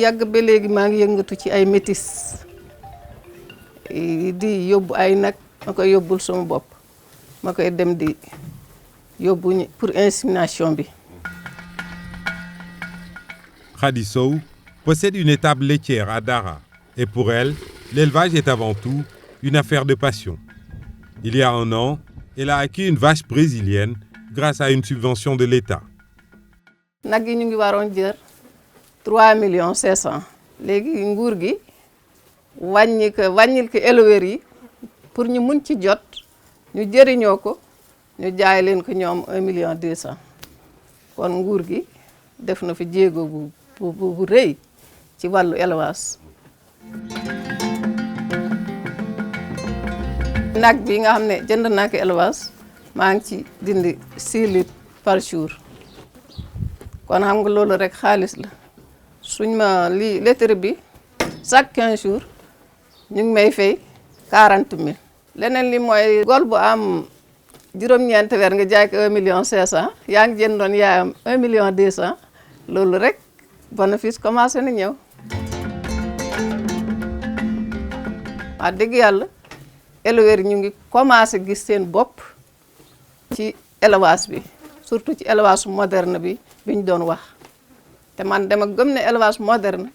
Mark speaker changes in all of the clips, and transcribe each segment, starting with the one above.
Speaker 1: yàgg ba léegi maa ngi yëngatu ci ay métis di yóbbu ay nag ma koy yóbbul sama bopp ma koy dem di yóbbu pour insémination bi.
Speaker 2: Khady Sow possède une étable laitière à Dara et pour elle, l'élevage est avant tout une affaire de passion. Il y a 1 an, elle a acquis une vache brésilienne grâce à une subvention de l'État.
Speaker 1: nag yi ñu ngi waroon jër 3,5 millions. léegi nguur gi wàññil ko éleveurs yi pour ñu mun ci jot ñu jëriñoo ko ñu jaay leen ko ñoom 1,2 million. kon nguur gi def na fi jéego bu rëy ci wàllu élevage. nag bi nga xam ne jënd naa ko élevage maa ngi ci dindi 6 litres par jour kon xam nga loolu rek xaalis la suñ ma litre bi chaque 15 jours ñu ngi may fay 40 000. leneen li mooy gol bu am juróom-ñeenti weer nga jaay ko 1,5 million yaa ngi jëndoon yaayam 1,2 million loolu rek bénéfice commencé na ñëw. wax dëgg yàlla éleveurs ñu ngi commencé gis seen bopp ci élevage bi surtout ci élevage moderne bi ñu doon wax te man dama gëm ne élevage moderne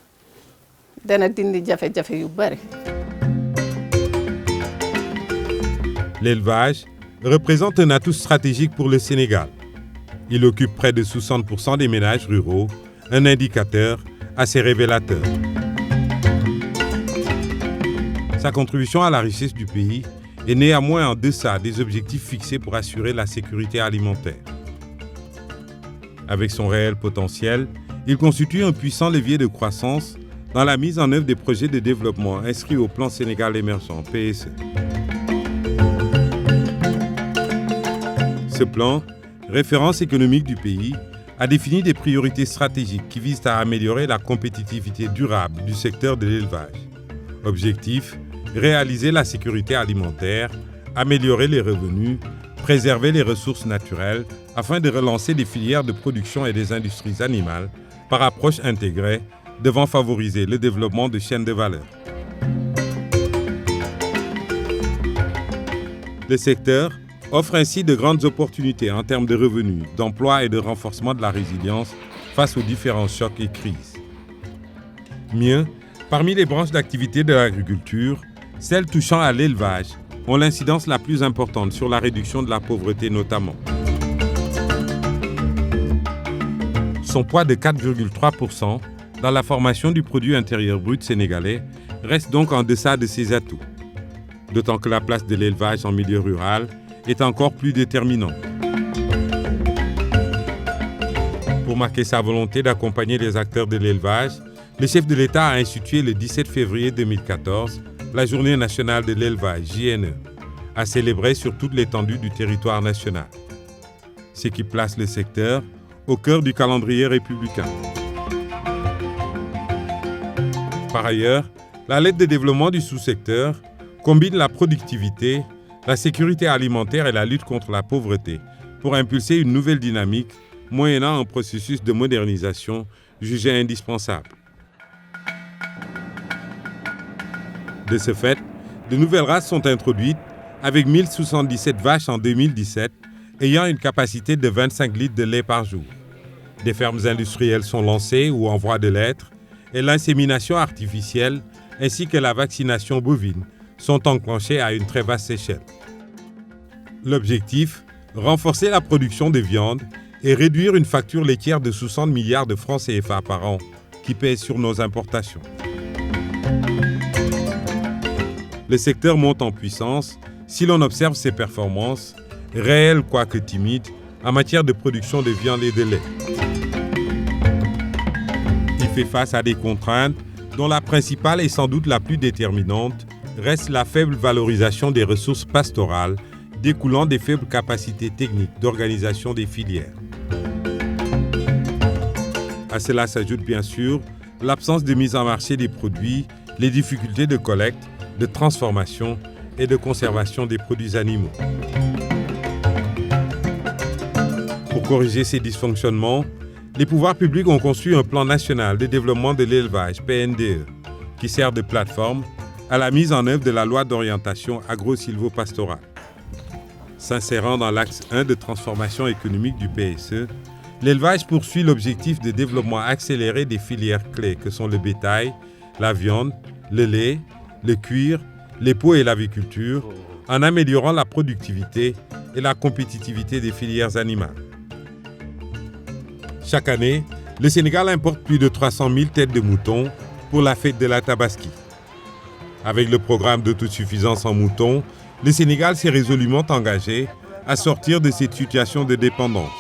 Speaker 1: dana dindi jafe-jafe yu bari.
Speaker 2: L'élevage représente un atout stratégique pour le Sénégal. Il occupe près de 60% des ménages ruraux, un indicateur assez révélateur. Sa contribution à la richesse du pays est néanmoins en deçà des objectifs fixés pour assurer la sécurité alimentaire. Avec son réel potentiel, il constitue un puissant levier de croissance dans la mise en œuvre des projets de développement inscrits au plan Sénégal émergent, PSE. Ce plan, référence économique du pays, a défini des priorités stratégiques qui visent à améliorer la compétitivité durable du secteur de l'élevage. Objectif, réaliser la sécurité alimentaire, améliorer les revenus, préserver les ressources naturelles afin de relancer des filières de production et des industries animales par approche intégrée devant favoriser le développement de chaînes de valeur. Le secteur offre ainsi de grandes opportunités en termes de revenus, d'emploi et de renforcement de la résilience face aux différents chocs et crises. Mieux, parmi les branches d'activité de l'agriculture, celles touchant à l'élevage ont l'incidence la plus importante sur la réduction de la pauvreté notamment. Son poids de 4,3% dans la formation du produit intérieur brut sénégalais reste donc en deçà de ses atouts. D'autant que la place de l'élevage en milieu rural est encore plus déterminante. Pour marquer sa volonté d'accompagner les acteurs de l'élevage, le chef de l'État a institué le 17 février 2014 la Journée nationale de l'élevage, JNE, à célébrer sur toute l'étendue du territoire national. Ce qui place le secteur au cœur du calendrier républicain. Par ailleurs, la lettre de développement du sous-secteur combine la productivité, la sécurité alimentaire et la lutte contre la pauvreté pour impulser une nouvelle dynamique moyennant un processus de modernisation jugé indispensable. De ce fait, de nouvelles races sont introduites avec 1077 vaches en 2017 ayant une capacité de 25 litres de lait par jour. Des fermes industrielles sont lancées ou en voie de l'être et l'insémination artificielle ainsi que la vaccination bovine sont enclenchées à une très vaste échelle. L'objectif, renforcer la production de viande et réduire une facture laitière de 60 milliards de francs CFA par an qui pèse sur nos importations. Le secteur monte en puissance si l'on observe ses performances, réelles quoique timides, en matière de production de viande et de lait. Il fait face à des contraintes dont la principale et sans doute la plus déterminante reste la faible valorisation des ressources pastorales découlant des faibles capacités techniques d'organisation des filières. À cela s'ajoute bien sûr l'absence de mise en marché des produits, les difficultés de collecte, de transformation et de conservation des produits animaux. Pour corriger ces dysfonctionnements, les pouvoirs publics ont conçu un plan national de développement de l'élevage, PNDE, qui sert de plateforme à la mise en œuvre de la loi d'orientation agro-silvopastorale. S'insérant dans l'axe 1 de transformation économique du PSE, l'élevage poursuit l'objectif de développement accéléré des filières clés que sont le bétail, la viande, le lait, le cuir, les peaux et l'aviculture, en améliorant la productivité et la compétitivité des filières animales. Chaque année, le Sénégal importe plus de 300 000 têtes de moutons pour la fête de la Tabaski. Avec le programme d'autosuffisance en moutons, le Sénégal s'est résolument engagé à sortir de cette situation de dépendance.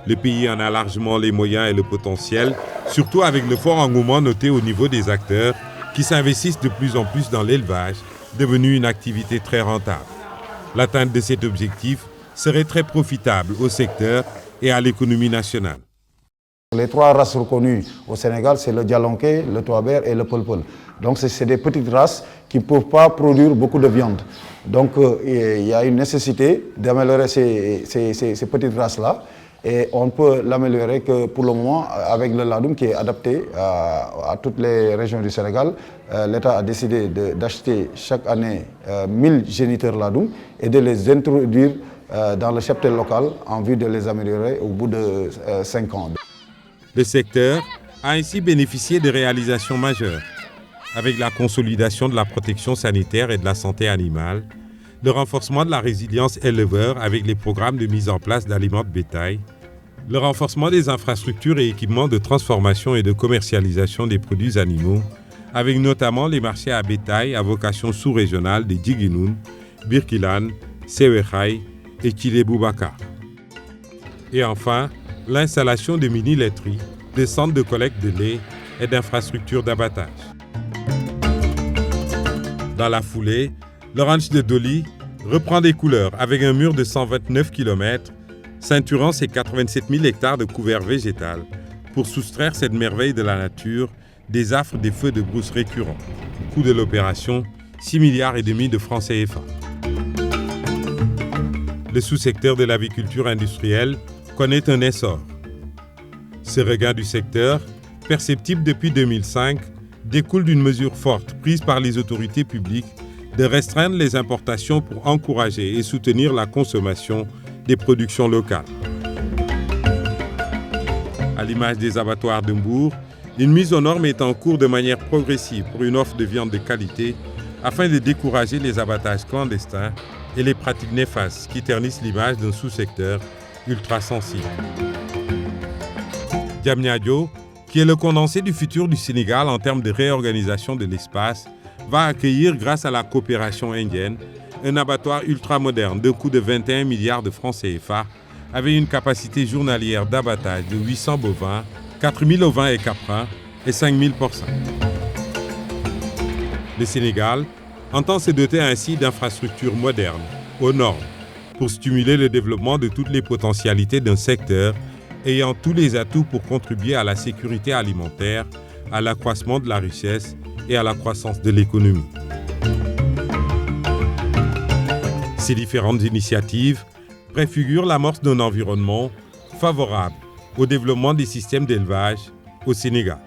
Speaker 2: Le pays en a largement les moyens et le potentiel, surtout avec le fort engouement noté au niveau des acteurs qui s'investissent de plus en plus dans l'élevage, devenu une activité très rentable. L'atteinte de cet objectif serait très profitable au secteur et à l'économie nationale.
Speaker 3: Les 3 races reconnues au Sénégal, c'est le Djalonké, le Touaber et le Peul-Peul. Donc c'est des petites races qui ne peuvent pas produire beaucoup de viande. Donc il y a une nécessité d'améliorer ces petites races-là. Et on ne peut l'améliorer que pour le moment avec le ladoum qui est adapté à toutes les régions du Sénégal. L'État a décidé d'acheter chaque année 1000 géniteurs ladoum et de les introduire dans le cheptel local en vue de les améliorer au bout de 5 ans.
Speaker 2: Le secteur a ainsi bénéficié de réalisations majeures, avec la consolidation de la protection sanitaire et de la santé animale, le renforcement de la résilience éleveur avec les programmes de mise en place d'aliments de bétail, le renforcement des infrastructures et équipements de transformation et de commercialisation des produits animaux, avec notamment les marchés à bétail à vocation sous-régionale de Djiguinoun, Birkilane, Sewekhaï et Thillé-Boubacar. Et enfin, l'installation de mini-laiteries, de centres de collecte de lait et d'infrastructures d'abattage. Dans la foulée, le ranch de Doli reprend des couleurs avec un mur de 129 km, ceinturant ses 87 000 hectares de couvert végétal pour soustraire cette merveille de la nature des affres des feux de brousse récurrents. Coût de l'opération, 6,5 milliards de francs CFA. Le sous-secteur de l'aviculture industrielle connaît un essor. Ce regain du secteur, perceptible depuis 2005, découle d'une mesure forte prise par les autorités publiques de restreindre les importations pour encourager et soutenir la consommation des productions locales. À l'image des abattoirs de Mbour, une mise aux normes est en cours de manière progressive pour une offre de viande de qualité afin de décourager les abattages clandestins et les pratiques néfastes qui ternissent l'image d'un sous-secteur ultra sensible. Diamniadio, qui est le condensé du futur du Sénégal en termes de réorganisation de l'espace, va accueillir, grâce à la coopération indienne, un abattoir ultramoderne d'un coût de 21 milliards de francs CFA, avec une capacité journalière d'abattage de 800 bovins, 4000 ovins et caprins et 5000 porcins. Le Sénégal entend se doter ainsi d'infrastructures modernes, aux normes, pour stimuler le développement de toutes les potentialités d'un secteur ayant tous les atouts pour contribuer à la sécurité alimentaire, à l'accroissement de la richesse et à la croissance de l'économie. Ces différentes initiatives préfigurent l'amorce d'un environnement favorable au développement des systèmes d'élevage au Sénégal.